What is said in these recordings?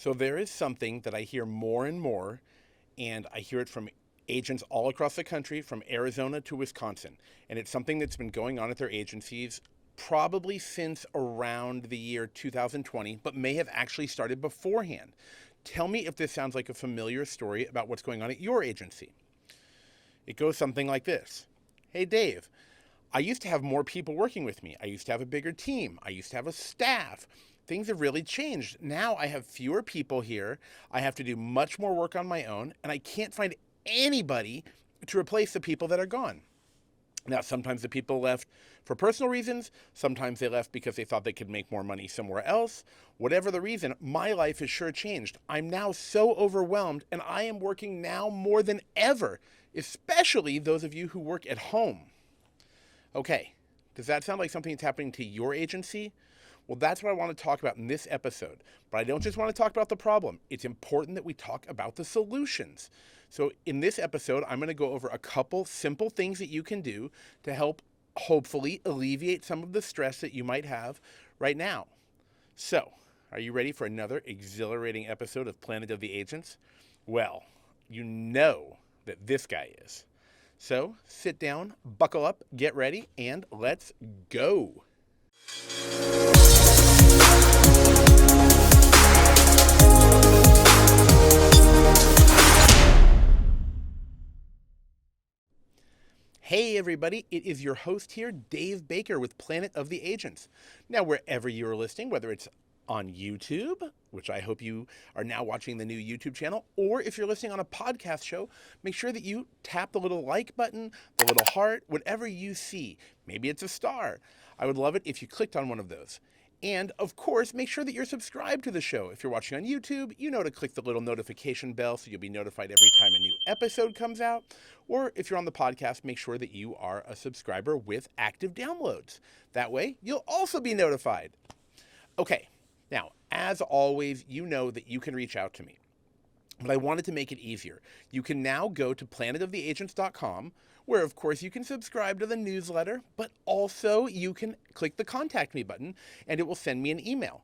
So there is something that I hear more and more, and I hear it from agents all across the country, from Arizona to Wisconsin. And it's something that's been going on at their agencies probably since around the year 2020, but may have actually started beforehand. Tell me if this sounds like a familiar story about what's going on at your agency. It goes something like this. Hey, Dave, I used to have more people working with me. I used to have a bigger team. I used to have a staff. Things have really changed. Now I have fewer people here. I have to do much more work on my own, and I can't find anybody to replace the people that are gone. Now, sometimes the people left for personal reasons. Sometimes they left because they thought they could make more money somewhere else. Whatever the reason, my life has sure changed. I'm now so overwhelmed, and I am working now more than ever, especially those of you who work at home. Okay, does that sound like something that's happening to your agency? Well, that's what I want to talk about in this episode. But I don't just want to talk about the problem. It's important that we talk about the solutions. So in this episode, I'm going to go over a couple simple things that you can do to help hopefully alleviate some of the stress that you might have right now. So, are you ready for another exhilarating episode of Planet of the Agents? Well, you know that this guy is. So sit down, buckle up, get ready, and let's go. Hey everybody, it is your host here, Dave Baker with Planet of the Agents. Now, wherever you are listening, whether it's on YouTube, which I hope you are now watching the new YouTube channel, or if you're listening on a podcast show, make sure that you tap the little like button, the little heart, whatever you see. Maybe it's a star. I would love it if you clicked on one of those. And of course, make sure that you're subscribed to the show. If you're watching on YouTube, you know to click the little notification bell so you'll be notified every time a new episode comes out. Or if you're on the podcast, make sure that you are a subscriber with active downloads. That way, you'll also be notified. Okay, now, as always, you know that you can reach out to me. But I wanted to make it easier. You can now go to planetoftheagents.com, where of course you can subscribe to the newsletter, but also you can click the contact me button and it will send me an email.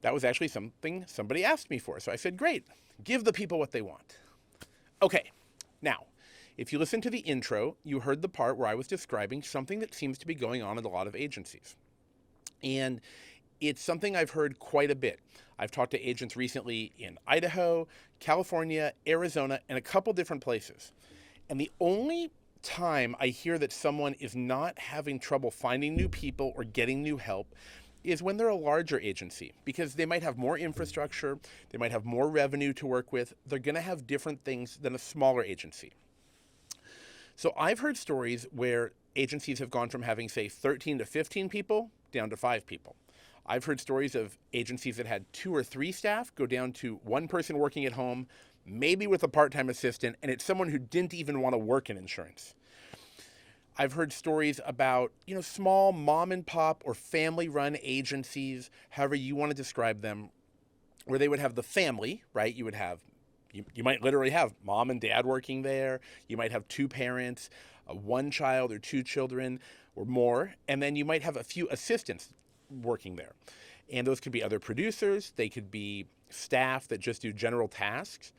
That was actually something somebody asked me for, so I said, great, give the people what they want. Okay, now, if you listened to the intro, you heard the part where I was describing something that seems to be going on at a lot of agencies. And it's something I've heard quite a bit. I've talked to agents recently in Idaho, California, Arizona, and a couple different places. And the only time I hear that someone is not having trouble finding new people or getting new help is when they're a larger agency, because they might have more infrastructure, they might have more revenue to work with, they're going to have different things than a smaller agency. So I've heard stories where agencies have gone from having, say, 13 to 15 people down to 5 people. I've heard stories of agencies that had 2 or 3 staff go down to 1 person working at home, maybe with a part-time assistant, and it's someone who didn't even want to work in insurance. I've heard stories about, small mom and pop or family-run agencies, however you want to describe them, where they would have the family, right? You might literally have mom and dad working there. You might have 2 parents, 1 child or 2 children or more, and then you might have a few assistants working there. And those could be other producers. They could be staff that just do general tasks.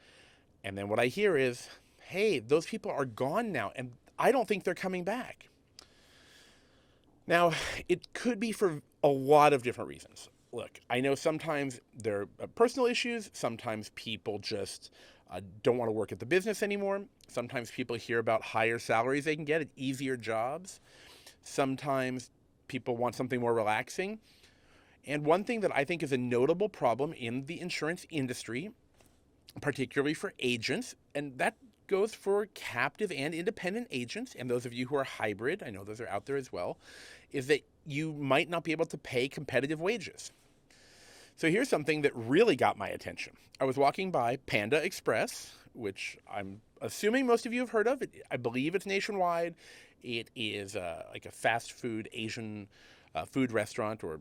And then what I hear is, hey, those people are gone now, and I don't think they're coming back. Now, it could be for a lot of different reasons. Look, I know sometimes there are personal issues. Sometimes people just don't want to work at the business anymore. Sometimes people hear about higher salaries they can get at easier jobs. Sometimes people want something more relaxing. And one thing that I think is a notable problem in the insurance industry, particularly for agents, and that goes for captive and independent agents, and those of you who are hybrid, I know those are out there as well, is that you might not be able to pay competitive wages. So here's something that really got my attention. I was walking by Panda Express, which I'm assuming most of you have heard of. I believe it's nationwide. It is like a fast food Asian food restaurant or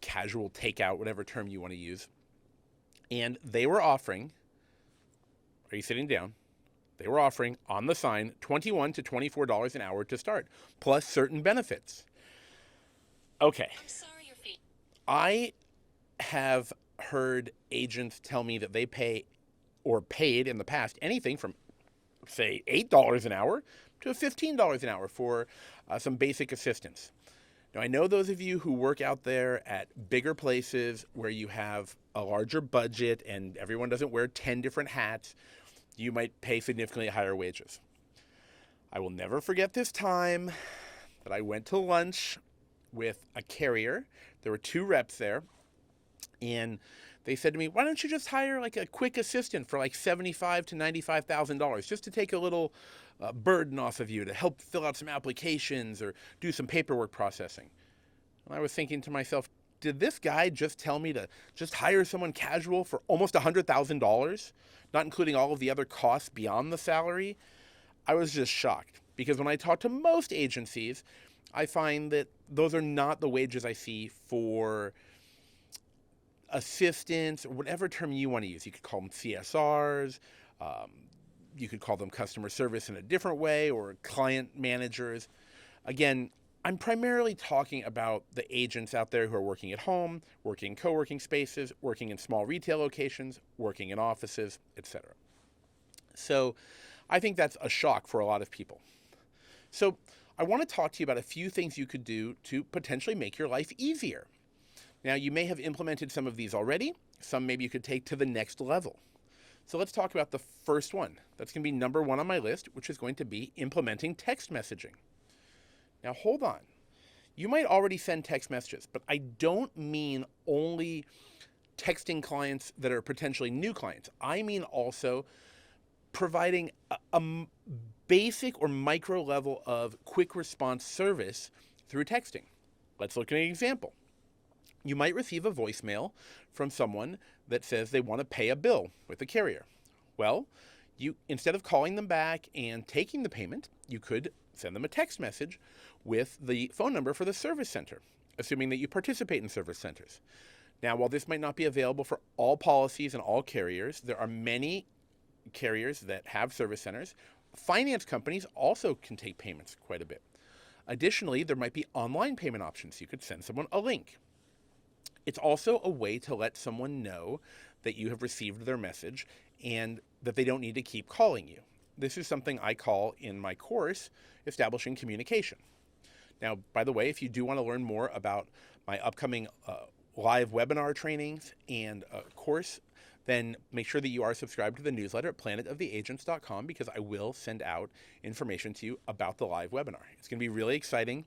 casual takeout, whatever term you want to use. And they were offering, are you sitting down? They were offering on the sign $21 to $24 an hour to start, plus certain benefits. Okay. I'm sorry your feet. I have heard agents tell me that they pay or paid in the past anything from, say, $8 an hour to $15 an hour for some basic assistance. Now, I know those of you who work out there at bigger places where you have a larger budget and everyone doesn't wear 10 different hats, you might pay significantly higher wages. I will never forget this time that I went to lunch with a carrier. There were 2 reps there, and they said to me, why don't you just hire like a quick assistant for like $75,000 to $95,000 just to take a little burden off of you to help fill out some applications or do some paperwork processing. And I was thinking to myself, did this guy just tell me to just hire someone casual for almost $100,000, not including all of the other costs beyond the salary? I was just shocked, because when I talk to most agencies, I find that those are not the wages I see for assistants, or whatever term you want to use. You could call them CSRs, you could call them customer service in a different way, or client managers. Again, I'm primarily talking about the agents out there who are working at home, working in co-working spaces, working in small retail locations, working in offices, etc. So I think that's a shock for a lot of people. So I want to talk to you about a few things you could do to potentially make your life easier. Now, you may have implemented some of these already. Some maybe you could take to the next level. So let's talk about the first one. That's going to be number 1 on my list, which is going to be implementing text messaging. Now, hold on. You might already send text messages, but I don't mean only texting clients that are potentially new clients. I mean also providing a basic or micro level of quick response service through texting. Let's look at an example. You might receive a voicemail from someone that says they want to pay a bill with the carrier. Well, you, instead of calling them back and taking the payment, you could send them a text message with the phone number for the service center, assuming that you participate in service centers. Now, while this might not be available for all policies and all carriers, there are many carriers that have service centers. Finance companies also can take payments quite a bit. Additionally, there might be online payment options. You could send someone a link. It's also a way to let someone know that you have received their message and that they don't need to keep calling you. This is something I call in my course, Establishing Communication. Now, by the way, if you do want to learn more about my upcoming live webinar trainings and course, then make sure that you are subscribed to the newsletter at planetoftheagents.com, because I will send out information to you about the live webinar. It's going to be really exciting.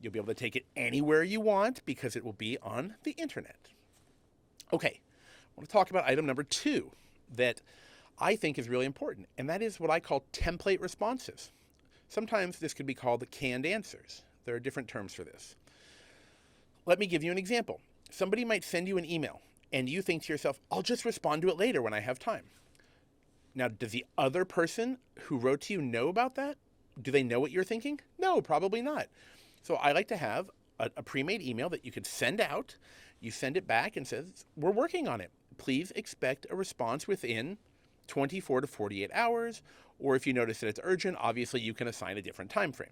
You'll be able to take it anywhere you want because it will be on the internet. Okay, I want to talk about item number 2 that I think is really important, and that is what I call template responses. Sometimes this could be called canned answers. There are different terms for this. Let me give you an example. Somebody might send you an email, and you think to yourself, I'll just respond to it later when I have time. Now, does the other person who wrote to you know about that? Do they know what you're thinking? No, probably not. So I like to have a pre-made email that you could send out. You send it back and says, we're working on it. Please expect a response within 24 to 48 hours. Or if you notice that it's urgent, obviously you can assign a different time frame.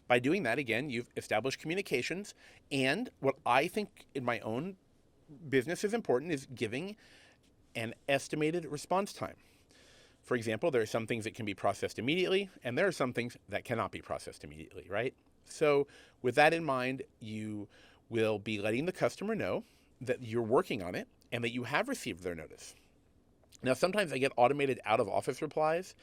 By doing that, again, you've established communications. And what I think in my own business is important is giving an estimated response time. For example, there are some things that can be processed immediately, and there are some things that cannot be processed immediately, right? So with that in mind, you will be letting the customer know that you're working on it and that you have received their notice. Now, sometimes I get automated out-of-office replies.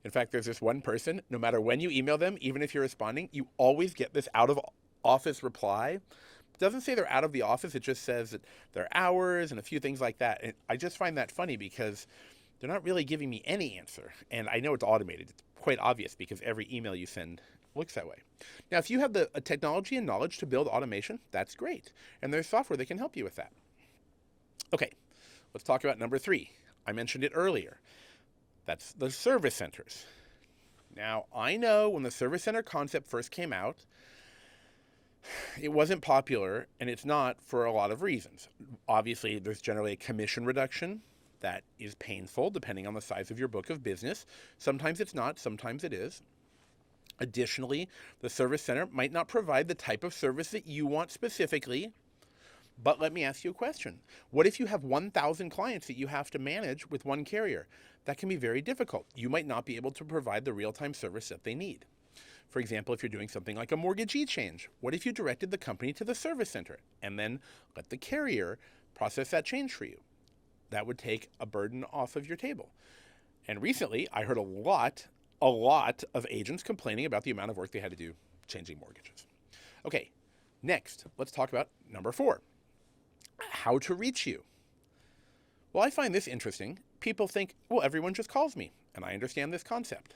In fact, there's this one person, no matter when you email them, even if you're responding, you always get this out-of-office reply. It doesn't say they're out of the office. It just says that their hours and a few things like that. And I just find that funny because they're not really giving me any answer. And I know it's automated. It's quite obvious because every email you send looks that way. Now, if you have the technology and knowledge to build automation, that's great. And there's software that can help you with that. Okay, let's talk about number 3. I mentioned it earlier. That's the service centers. Now, I know when the service center concept first came out, it wasn't popular, and it's not for a lot of reasons. Obviously, there's generally a commission reduction that is painful depending on the size of your book of business. Sometimes it's not, sometimes it is. Additionally, the service center might not provide the type of service that you want specifically. But let me ask you a question. What if you have 1,000 clients that you have to manage with one carrier? That can be very difficult. You might not be able to provide the real-time service that they need. For example, if you're doing something like a mortgagee change, what if you directed the company to the service center and then let the carrier process that change for you? That would take a burden off of your table. And recently, I heard a lot of agents complaining about the amount of work they had to do changing mortgages. Okay, next, let's talk about number 4. How to reach you. Well, I find this interesting. People think, well, everyone just calls me, and I understand this concept.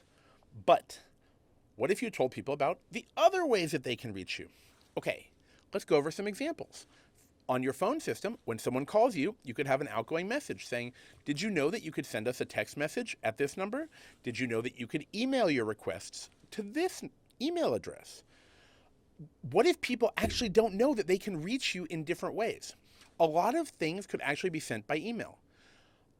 But what if you told people about the other ways that they can reach you? Okay, let's go over some examples. On your phone system, when someone calls you, you could have an outgoing message saying, did you know that you could send us a text message at this number? Did you know that you could email your requests to this email address? What if people actually don't know that they can reach you in different ways? A lot of things could actually be sent by email.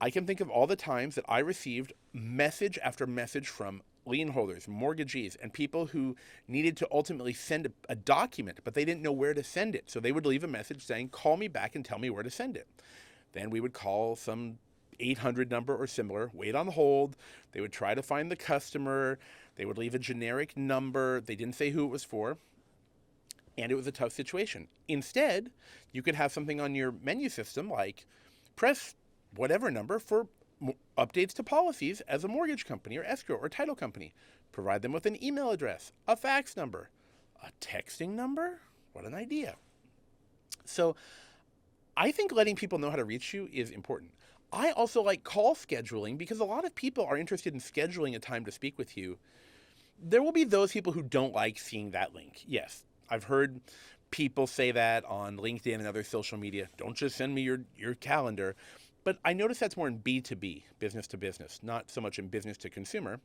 I can think of all the times that I received message after message from lien holders, mortgagees, and people who needed to ultimately send a document, but they didn't know where to send it. So they would leave a message saying, call me back and tell me where to send it. Then we would call some 800 number or similar, wait on hold. They would try to find the customer. They would leave a generic number. They didn't say who it was for. And it was a tough situation. Instead, you could have something on your menu system like press whatever number for updates to policies as a mortgage company or escrow or title company. Provide them with an email address, a fax number, a texting number. What an idea. So I think letting people know how to reach you is important. I also like call scheduling because a lot of people are interested in scheduling a time to speak with you. There will be those people who don't like seeing that link. Yes, I've heard people say that on LinkedIn and other social media. Don't just send me your calendar. But I notice that's more in B2B, business to business, not so much in business to consumer.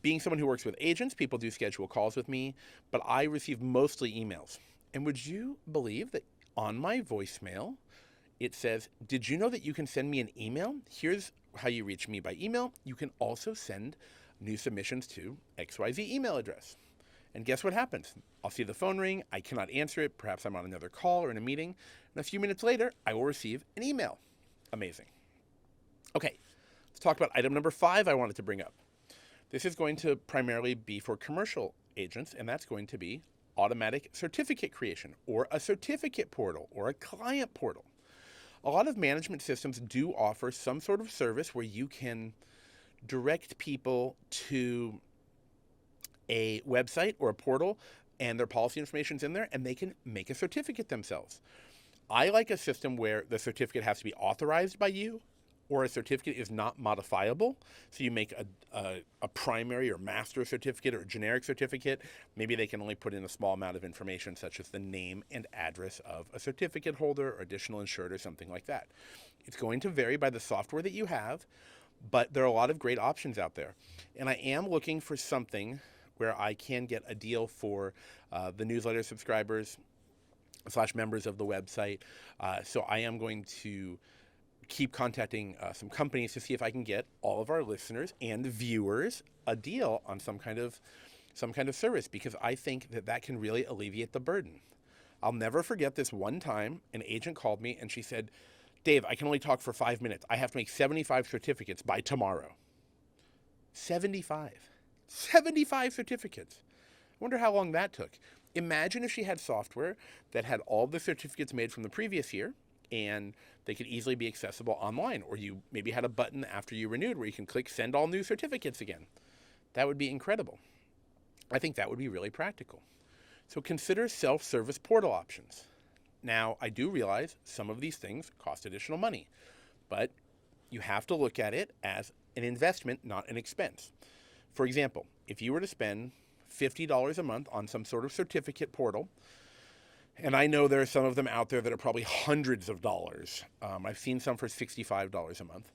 Being someone who works with agents, people do schedule calls with me, but I receive mostly emails. And would you believe that on my voicemail, it says, did you know that you can send me an email? Here's how you reach me by email. You can also send new submissions to XYZ email address. And guess what happens? I'll see the phone ring. I cannot answer it. Perhaps I'm on another call or in a meeting. And a few minutes later, I will receive an email. Amazing. Okay, let's talk about item number 5 I wanted to bring up. This is going to primarily be for commercial agents, and that's going to be automatic certificate creation or a certificate portal or a client portal. A lot of management systems do offer some sort of service where you can direct people to a website or a portal and their policy information's in there and they can make a certificate themselves. I like a system where the certificate has to be authorized by you or a certificate is not modifiable. So you make a primary or master certificate or a generic certificate. Maybe they can only put in a small amount of information such as the name and address of a certificate holder or additional insured or something like that. It's going to vary by the software that you have, but there are a lot of great options out there. And I am looking for something where I can get a deal for the newsletter subscribers / members of the website. So I am going to keep contacting some companies to see if I can get all of our listeners and viewers a deal on some kind of service, because I think that can really alleviate the burden. I'll never forget this one time an agent called me and she said, Dave, I can only talk for 5 minutes. I have to make 75 certificates by tomorrow. 75 certificates. I wonder how long that took. Imagine if she had software that had all the certificates made from the previous year and they could easily be accessible online, or you maybe had a button after you renewed where you can click send all new certificates again. That would be incredible. I think that would be really practical. So consider self-service portal options. Now, I do realize some of these things cost additional money, but you have to look at it as an investment, not an expense. For example, if you were to spend $50 a month on some sort of certificate portal, and I know there are some of them out there that are probably hundreds of dollars. I've seen some for $65 a month.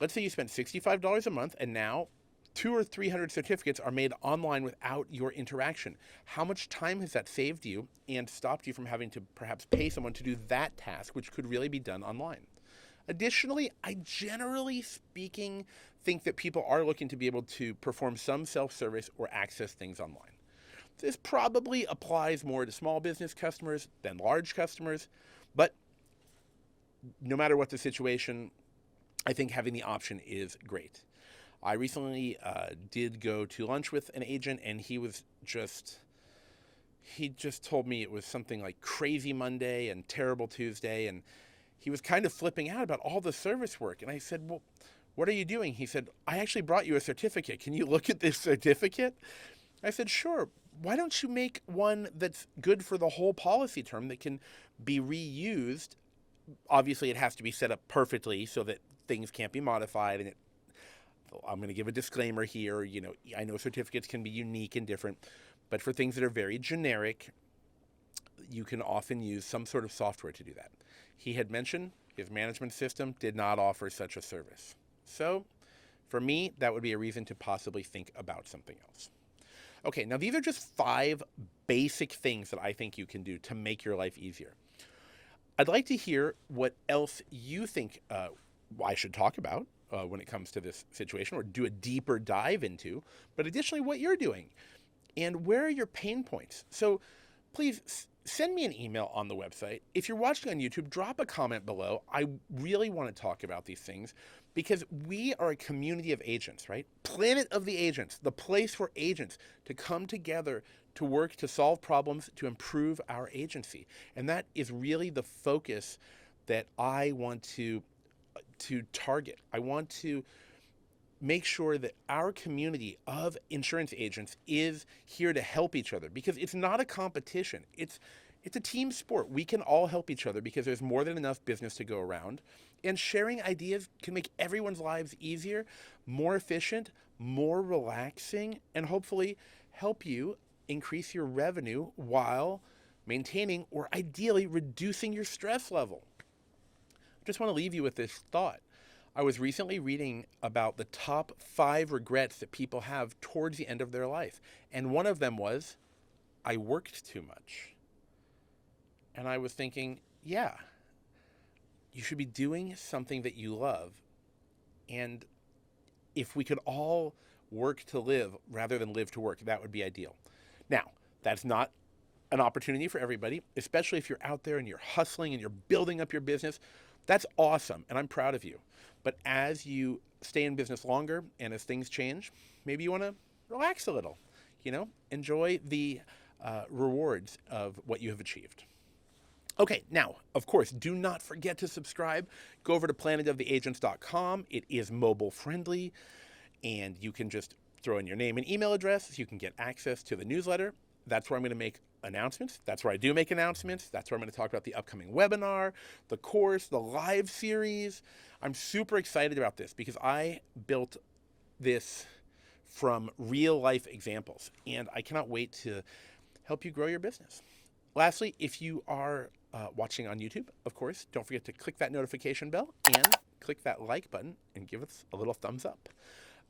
Let's say you spent $65 a month and now 200 or 300 certificates are made online without your interaction. How much time has that saved you and stopped you from having to perhaps pay someone to do that task, which could really be done online? Additionally, I generally speaking think that people are looking to be able to perform some self-service or access things online. This probably applies more to small business customers than large customers, But no matter what the situation, I think having the option is great. I recently did go to lunch with an agent, and he just told me it was something like crazy Monday and terrible Tuesday, and he was kind of flipping out about all the service work. And I said, well, what are you doing? He said, I actually brought you a certificate. Can you look at this certificate? I said, sure. Why don't you make one that's good for the whole policy term that can be reused? Obviously, it has to be set up perfectly so that things can't be modified. And I'm going to give a disclaimer here. I know certificates can be unique and different, but for things that are very generic, you can often use some sort of software to do that. He had mentioned his management system did not offer such a service. So for me, that would be a reason to possibly think about something else. Okay, now these are just 5 basic things that I think you can do to make your life easier. I'd like to hear what else you think I should talk about when it comes to this situation, or do a deeper dive into, but additionally what you're doing and where are your pain points. So please send me an email on the website. If you're watching on YouTube, drop a comment below. I really want to talk about these things because we are a community of agents, right? Planet of the Agents, the place for agents to come together to work to solve problems, to improve our agency. And that is really the focus that I want to target. I want to make sure that our community of insurance agents is here to help each other, because it's not a competition. It's a team sport. We can all help each other because there's more than enough business to go around. And sharing ideas can make everyone's lives easier, more efficient, more relaxing, and hopefully help you increase your revenue while maintaining or ideally reducing your stress level. I just want to leave you with this thought. I was recently reading about the top 5 regrets that people have towards the end of their life. And one of them was, I worked too much. And I was thinking, yeah, you should be doing something that you love. And if we could all work to live rather than live to work, that would be ideal. Now, that's not an opportunity for everybody, especially if you're out there and you're hustling and you're building up your business. That's awesome, and I'm proud of you. But as you stay in business longer and as things change, maybe you want to relax a little, enjoy the rewards of what you have achieved. Okay, now, of course, do not forget to subscribe. Go over to planetoftheagents.com. It is mobile friendly, and you can just throw in your name and email address so you can get access to the newsletter. That's where I'm going to make announcements. That's where I do make announcements. That's where I'm going to talk about the upcoming webinar, the course, the live series. I'm super excited about this because I built this from real life examples, and I cannot wait to help you grow your business. Lastly, if you are watching on YouTube, of course, don't forget to click that notification bell and click that like button and give us a little thumbs up.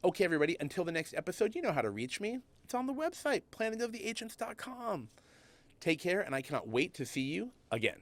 Okay, everybody, until the next episode, you know how to reach me. It's on the website, planetoftheagents.com. Take care, and I cannot wait to see you again.